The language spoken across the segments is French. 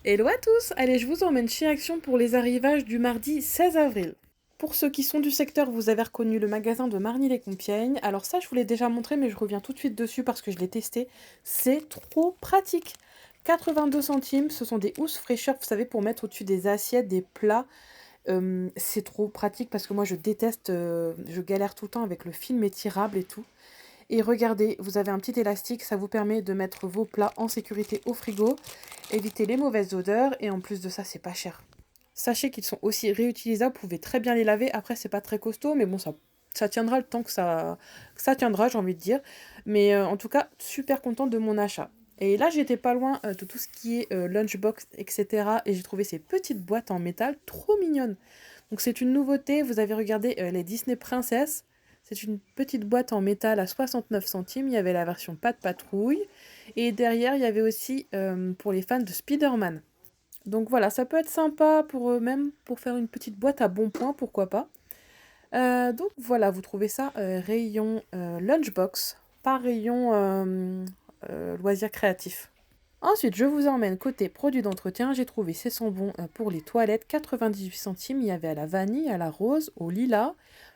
Hello à tous! Allez, je vous emmène chez Action pour les arrivages du mardi 16 avril. Pour ceux qui sont du secteur, vous avez reconnu le magasin de Marny-les-Compiègnes. Alors ça, je vous l'ai déjà montré, mais je reviens tout de suite dessus parce que je l'ai testé. C'est trop pratique! 82 centimes, ce sont des housses fraîcheur, vous savez, pour mettre au-dessus des assiettes, des plats. C'est trop pratique parce que moi, je déteste, je galère tout le temps avec le film étirable et tout. Et regardez, vous avez un petit élastique, ça vous permet de mettre vos plats en sécurité au frigo, éviter les mauvaises odeurs, et en plus de ça, c'est pas cher. Sachez qu'ils sont aussi réutilisables, vous pouvez très bien les laver. Après, c'est pas très costaud, mais bon, ça tiendra le temps que ça tiendra, j'ai envie de dire. Mais en tout cas, super contente de mon achat. Et là, j'étais pas loin de tout ce qui est lunchbox, etc. Et j'ai trouvé ces petites boîtes en métal trop mignonnes. Donc c'est une nouveauté, vous avez regardé les Disney Princess. C'est une petite boîte en métal à 69 centimes. Il y avait la version pas de patrouille. Et derrière, il y avait aussi pour les fans de Spider-Man. Donc voilà, ça peut être sympa pour même pour faire une petite boîte à bon point, pourquoi pas. Donc voilà, vous trouvez ça rayon lunchbox, pas rayon loisirs créatifs. Ensuite, je vous emmène côté produits d'entretien. J'ai trouvé ces sambons pour les toilettes, 98 centimes. Il y avait à la vanille, à la rose, au lilas.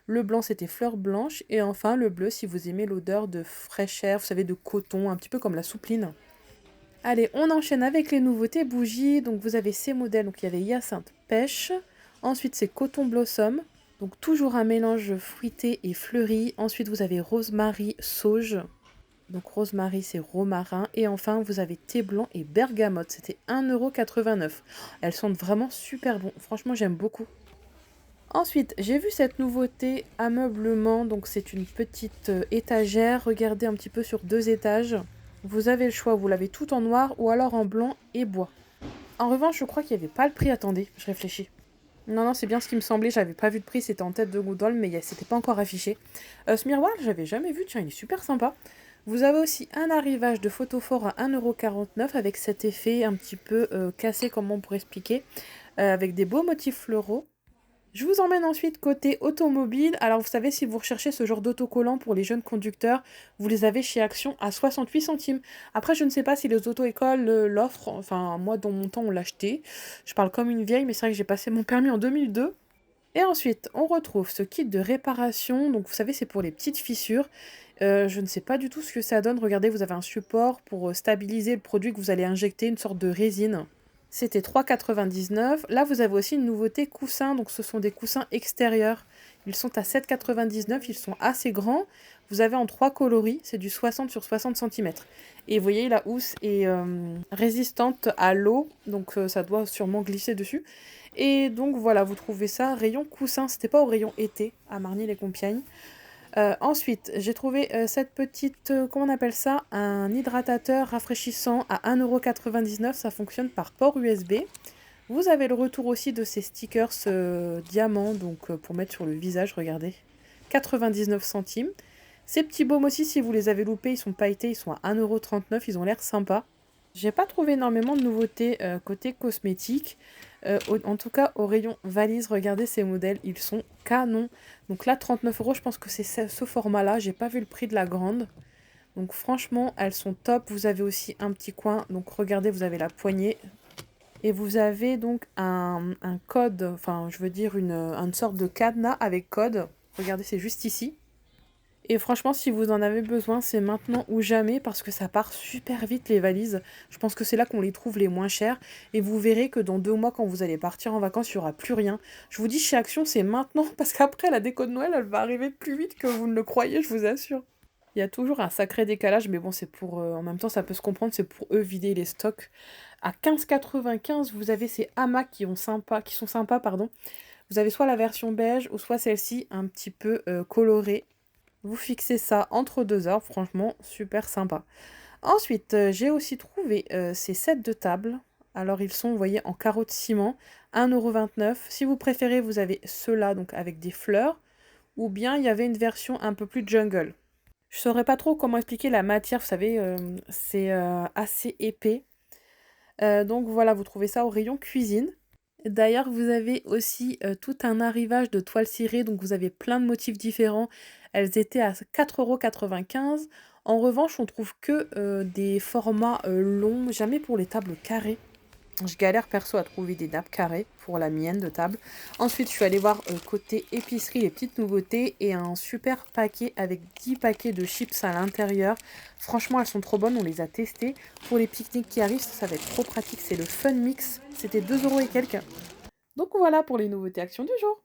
Le blanc, c'était fleur blanche. Et enfin, le bleu, si vous aimez l'odeur de fraîcheur, vous savez, de coton, un petit peu comme la soupline. Allez, on enchaîne avec les nouveautés bougies. Donc, vous avez ces modèles. Donc, il y avait hyacinthe pêche. Ensuite, c'est coton blossom. Donc, toujours un mélange fruité et fleuri. Ensuite, vous avez rosemary sauge. Donc rosemary, c'est romarin. Et enfin, vous avez thé blanc et bergamote. C'était 1,89 €. Elles sentent vraiment super bon. Franchement, j'aime beaucoup. Ensuite, j'ai vu cette nouveauté ameublement. Donc c'est une petite étagère. Regardez un petit peu sur 2 étages. Vous avez le choix, vous l'avez tout en noir ou alors en blanc et bois. En revanche, je crois qu'il n'y avait pas le prix. Attendez, je réfléchis. Non, non, c'est bien ce qui me semblait. J'avais pas vu de prix. C'était en tête de gondole, mais c'était pas encore affiché. Ce miroir, j'avais jamais vu. Tiens, il est super sympa. Vous avez aussi un arrivage de photophore à 1,49 € avec cet effet un petit peu cassé, comme on pourrait expliquer, avec des beaux motifs floraux. Je vous emmène ensuite côté automobile. Alors vous savez, si vous recherchez ce genre d'autocollants pour les jeunes conducteurs, vous les avez chez Action à 68 centimes. Après, je ne sais pas si les auto-écoles l'offrent. Enfin, moi, dans mon temps, on l'achetait. Je parle comme une vieille, mais c'est vrai que j'ai passé mon permis en 2002. Et ensuite, on retrouve ce kit de réparation. Donc, vous savez, c'est pour les petites fissures. Je ne sais pas du tout ce que ça donne. Regardez, vous avez un support pour stabiliser le produit que vous allez injecter, une sorte de résine. C'était 3,99 €. Là, vous avez aussi une nouveauté coussin. Donc, ce sont des coussins extérieurs. Ils sont à 7,99 €. Ils sont assez grands. Vous avez en 3 coloris. C'est du 60 sur 60 centimètres. Et vous voyez, la housse est résistante à l'eau. Donc, ça doit sûrement glisser dessus. Et donc, voilà, vous trouvez ça rayon coussin. C'était pas au rayon été à Marny-les-Compiègnes. Ensuite, j'ai trouvé cette petite, comment on appelle ça? Un hydratateur rafraîchissant à 1,99 €. Ça fonctionne par port USB. Vous avez le retour aussi de ces stickers diamants, donc pour mettre sur le visage, regardez. 99 centimes. Ces petits baumes aussi, si vous les avez loupés, ils sont pailletés, ils sont à 1,39 €. Ils ont l'air sympas. J'ai pas trouvé énormément de nouveautés côté cosmétique. En tout cas, au rayon valise, regardez ces modèles, ils sont canons. Donc là, 39 €, je pense que c'est ce format-là. J'ai pas vu le prix de la grande. Donc franchement, elles sont top. Vous avez aussi un petit coin. Donc regardez, vous avez la poignée. Et vous avez donc un code, enfin je veux dire une sorte de cadenas avec code. Regardez, c'est juste ici. Et franchement, si vous en avez besoin, c'est maintenant ou jamais parce que ça part super vite les valises. Je pense que c'est là qu'on les trouve les moins chères. Et vous verrez que dans 2 mois, quand vous allez partir en vacances, il n'y aura plus rien. Je vous dis, chez Action, c'est maintenant parce qu'après, la déco de Noël, elle va arriver plus vite que vous ne le croyez, je vous assure. Il y a toujours un sacré décalage, mais bon, c'est pour. En même temps, ça peut se comprendre, c'est pour eux vider les stocks. À 15,95, vous avez ces hamacs qui sont sympas, pardon. Vous avez soit la version beige ou soit celle-ci un petit peu colorée. Vous fixez ça entre 2 heures, franchement, super sympa. Ensuite, j'ai aussi trouvé ces sets de table. Alors, ils sont, vous voyez, en carreaux de ciment, 1,29 €. Si vous préférez, vous avez ceux-là, donc avec des fleurs, ou bien il y avait une version un peu plus jungle. Je saurais pas trop comment expliquer la matière, vous savez, c'est assez épais. Donc voilà, vous trouvez ça au rayon cuisine. D'ailleurs, vous avez aussi tout un arrivage de toiles cirées, donc vous avez plein de motifs différents. Elles étaient à 4,95 €. En revanche, on trouve que des formats longs, jamais pour les tables carrées. Je galère perso à trouver des nappes carrées pour la mienne de table. Ensuite, je suis allée voir côté épicerie les petites nouveautés et un super paquet avec 10 paquets de chips à l'intérieur. Franchement, elles sont trop bonnes, on les a testées. Pour les pique-niques qui arrivent, ça va être trop pratique. C'est le Fun Mix. C'était 2 € et quelques. Donc voilà pour les nouveautés actions du jour.